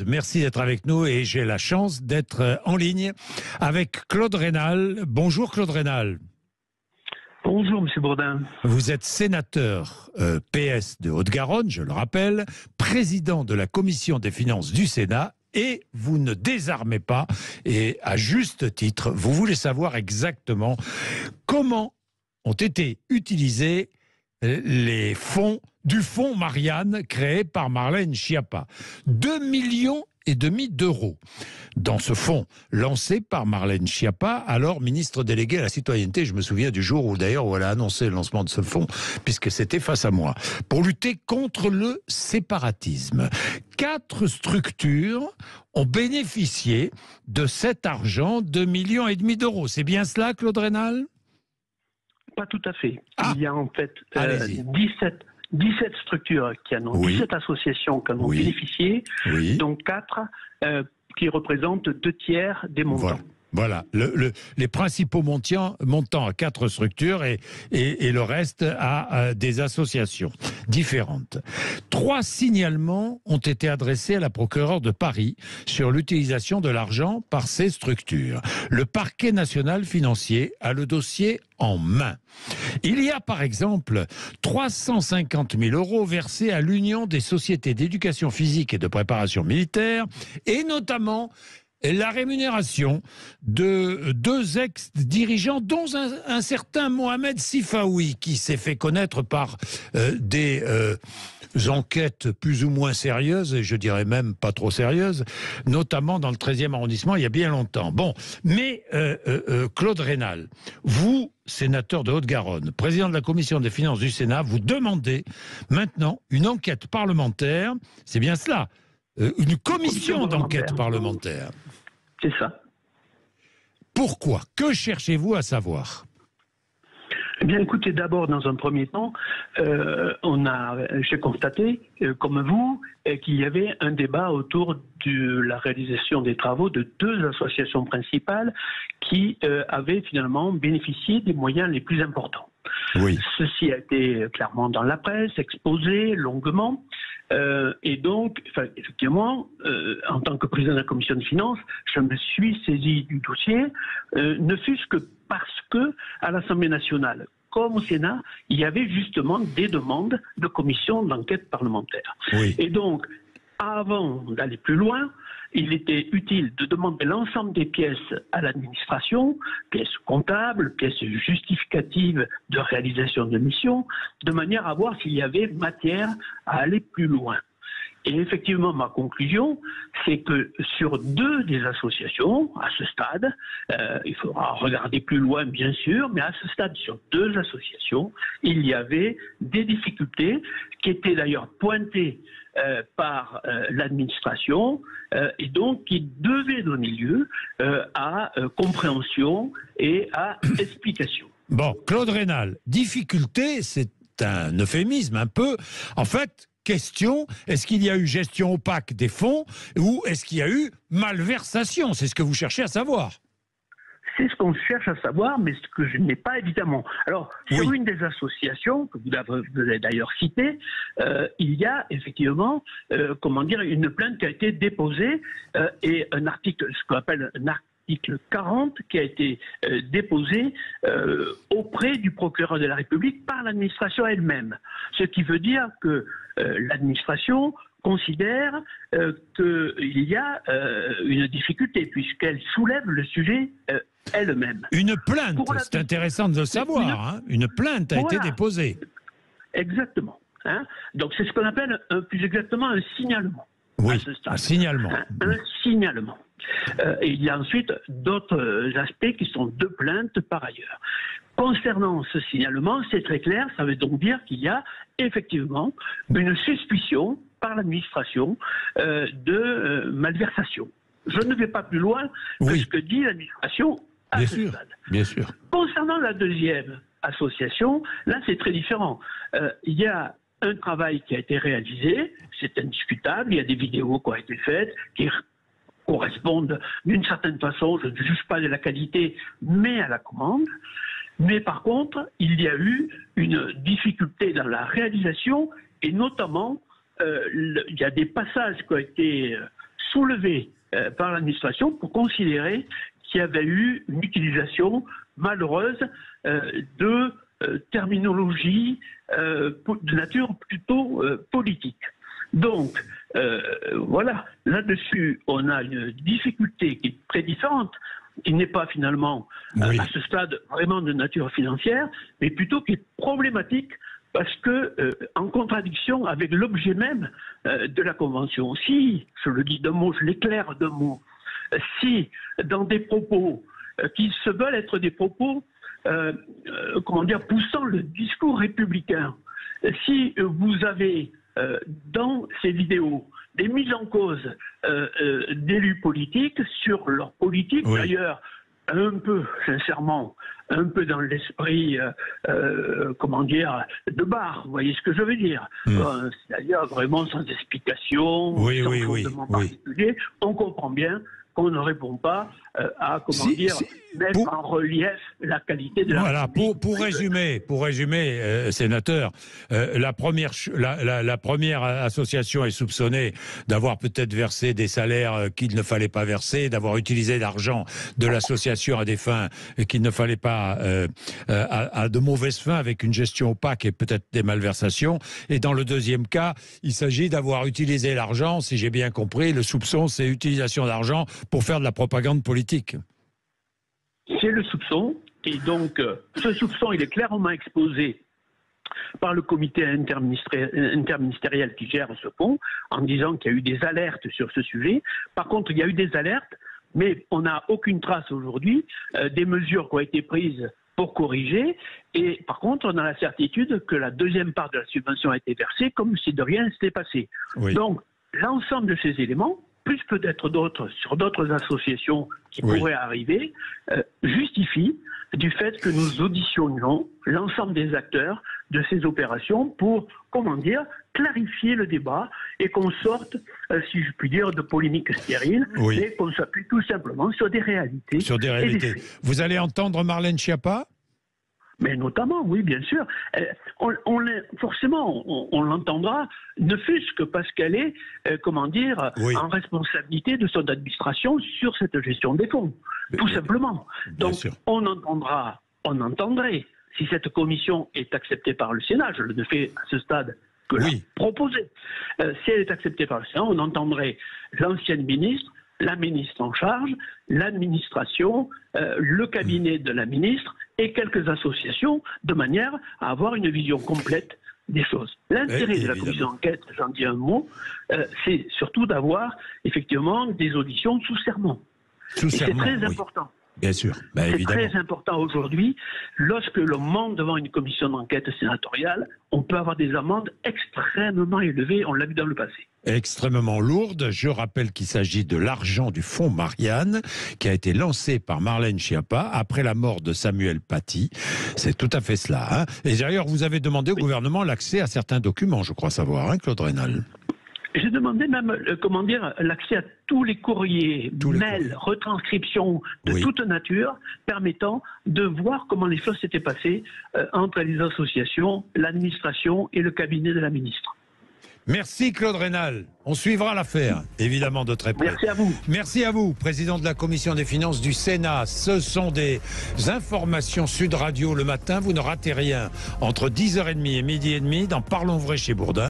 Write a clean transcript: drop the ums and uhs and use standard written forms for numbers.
Merci d'être avec nous et j'ai la chance d'être en ligne avec Claude Raynal. Bonjour Claude Raynal. Bonjour Monsieur Bourdin. Vous êtes sénateur PS de Haute-Garonne, je le rappelle, président de la commission des finances du Sénat et vous ne désarmez pas et à juste titre, vous voulez savoir exactement comment ont été utilisés les fonds du fonds Marianne créé par Marlène Schiappa. 2,5 millions d'euros dans ce fonds lancé par Marlène Schiappa, alors ministre déléguée à la citoyenneté. Je me souviens du jour où d'ailleurs où elle a annoncé le lancement de ce fonds, puisque c'était face à moi, pour lutter contre le séparatisme. 4 structures ont bénéficié de cet argent, 2,5 millions d'euros. C'est bien cela, Claude Raynal ? Pas tout à fait. Ah. Il y a en fait 17 structures qui en ont, Oui. 17 associations qui en ont Oui. bénéficié, Oui. dont 4 qui représentent 2 tiers des montants. Voilà. Les principaux montants à 4 structures et le reste à des associations différentes. 3 signalements ont été adressés à la procureure de Paris sur l'utilisation de l'argent par ces structures. Le parquet national financier a le dossier en main. Il y a par exemple 350 000 euros versés à l'Union des sociétés d'éducation physique et de préparation militaire et notamment la rémunération de 2 ex-dirigeants, dont un certain Mohamed Sifaoui, qui s'est fait connaître par des enquêtes plus ou moins sérieuses, et je dirais même pas trop sérieuses, notamment dans le 13e arrondissement, il y a bien longtemps. Bon, mais Claude Raynal, vous, sénateur de Haute-Garonne, président de la commission des finances du Sénat, vous demandez maintenant une enquête parlementaire, c'est bien cela, une commission d'enquête parlementaire. C'est ça. Pourquoi? Que cherchez-vous à savoir? Eh bien, écoutez, d'abord, dans un premier temps, j'ai constaté, comme vous, qu'il y avait un débat autour de la réalisation des travaux de 2 associations principales qui avaient finalement bénéficié des moyens les plus importants. Oui. Ceci a été clairement dans la presse, exposé longuement. Et donc, effectivement, en tant que président de la commission des finances, je me suis saisi du dossier, ne fût-ce que parce que à l'Assemblée nationale, comme au Sénat, il y avait justement des demandes de commission d'enquête parlementaire. Oui. Et donc, avant d'aller plus loin, il était utile de demander l'ensemble des pièces à l'administration, pièces comptables, pièces justificatives de réalisation de mission, de manière à voir s'il y avait matière à aller plus loin. Et effectivement, ma conclusion, c'est que sur 2 des associations, à ce stade, il faudra regarder plus loin bien sûr, mais à ce stade, sur 2 associations, il y avait des difficultés qui étaient d'ailleurs pointées par l'administration et donc qui devaient donner lieu à compréhension et à explication. Bon, Claude Raynal, difficulté, c'est un euphémisme un peu. En fait, question, est-ce qu'il y a eu gestion opaque des fonds ou est-ce qu'il y a eu malversation? C'est ce que vous cherchez à savoir. C'est ce qu'on cherche à savoir, mais ce que je n'ai pas évidemment. Alors, sur Oui. une des associations, que vous avez d'ailleurs citée, il y a effectivement, une plainte qui a été déposée et un article, ce qu'on appelle un article 40, qui a été déposé auprès du procureur de la République par l'administration elle-même. Ce qui veut dire que l'administration considère qu'il y a une difficulté puisqu'elle soulève le sujet elle-même. Une plainte, c'est intéressant de le savoir. Une plainte a été déposée. Exactement. Donc c'est ce qu'on appelle plus exactement un signalement. Oui, un signalement. Un signalement. Et il y a ensuite d'autres aspects qui sont 2 plaintes par ailleurs. Concernant ce signalement, c'est très clair, ça veut donc dire qu'il y a effectivement une suspicion par l'administration de malversation. Je ne vais pas plus loin que ce que dit l'administration à ce stade. Bien sûr. Concernant la 2e association, là c'est très différent. Il y a un travail qui a été réalisé, c'est indiscutable, il y a des vidéos qui ont été faites, qui correspondent d'une certaine façon, je ne juge pas de la qualité, mais à la commande. Mais par contre, il y a eu une difficulté dans la réalisation et notamment, il y a des passages qui ont été soulevée par l'administration pour considérer qu'il y avait eu une utilisation malheureuse de terminologie de nature plutôt politique. Donc, voilà, là-dessus, on a une difficulté qui est très différente, qui n'est pas finalement à ce stade vraiment de nature financière, mais plutôt qui est problématique parce que en contradiction avec l'objet même de la Convention. Si, je le dis d'un mot, je l'éclaire d'un mot, si dans des propos qui se veulent être des propos, poussant le discours républicain, si vous avez dans ces vidéos des mises en cause d'élus politiques sur leur politique, d'ailleurs, un peu, sincèrement, un peu dans l'esprit, de bar, vous voyez ce que je veux dire. C'est-à-dire vraiment sans explication, sans fondement particulier, on comprend bien qu'on ne répond pas à, mettre en relief la qualité de la République. Pour résumer, sénateur, la première association est soupçonnée d'avoir peut-être versé des salaires qu'il ne fallait pas verser, d'avoir utilisé l'argent de l'association à des fins qu'il ne fallait pas, à de mauvaises fins, avec une gestion opaque et peut-être des malversations. Et dans le deuxième cas, il s'agit d'avoir utilisé l'argent, si j'ai bien compris, le soupçon, c'est utilisation d'argent pour faire de la propagande politique. C'est le soupçon, et donc ce soupçon, il est clairement exposé par le comité interministériel qui gère ce fonds, en disant qu'il y a eu des alertes sur ce sujet. Par contre, il y a eu des alertes, mais on n'a aucune trace aujourd'hui des mesures qui ont été prises pour corriger, et par contre, on a la certitude que la deuxième part de la subvention a été versée comme si de rien s'était passé. Donc, l'ensemble de ces éléments, plus peut-être d'autres sur d'autres associations qui pourraient arriver, justifie du fait que nous auditionnions l'ensemble des acteurs de ces opérations pour, clarifier le débat et qu'on sorte, si je puis dire, de polémiques stériles, et qu'on s'appuie tout simplement sur des réalités. Sur des réalités. Vous allez entendre Marlène Schiappa ? Mais notamment, oui, bien sûr. Forcément, on l'entendra, ne fût-ce que parce qu'elle est, en responsabilité de son administration sur cette gestion des fonds, tout simplement. Donc, on entendrait, si cette commission est acceptée par le Sénat, je le fais à ce stade que la proposer. Si elle est acceptée par le Sénat, on entendrait l'ancienne ministre, la ministre en charge, l'administration, le cabinet de la ministre et quelques associations, de manière à avoir une vision complète des choses. L'intérêt de la commission d'enquête, j'en dis un mot, c'est surtout d'avoir effectivement des auditions sous serment. C'est très important. Bien sûr, c'est très important aujourd'hui. Lorsque l'on monte devant une commission d'enquête sénatoriale, on peut avoir des amendes extrêmement élevées, on l'a vu dans le passé. Extrêmement lourdes. Je rappelle qu'il s'agit de l'argent du fonds Marianne, qui a été lancé par Marlène Schiappa après la mort de Samuel Paty. C'est tout à fait cela. Et d'ailleurs, vous avez demandé au gouvernement l'accès à certains documents, je crois savoir, Claude Raynal. J'ai demandé même, l'accès à tous les courriers, mails, retranscriptions de toute nature, permettant de voir comment les choses s'étaient passées entre les associations, l'administration et le cabinet de la ministre. Merci Claude Raynal. On suivra l'affaire, évidemment, de très près. Merci à vous. Merci à vous, président de la Commission des finances du Sénat. Ce sont des informations Sud Radio le matin. Vous ne ratez rien entre 10h30 et midi et demi dans Parlons vrai chez Bourdin.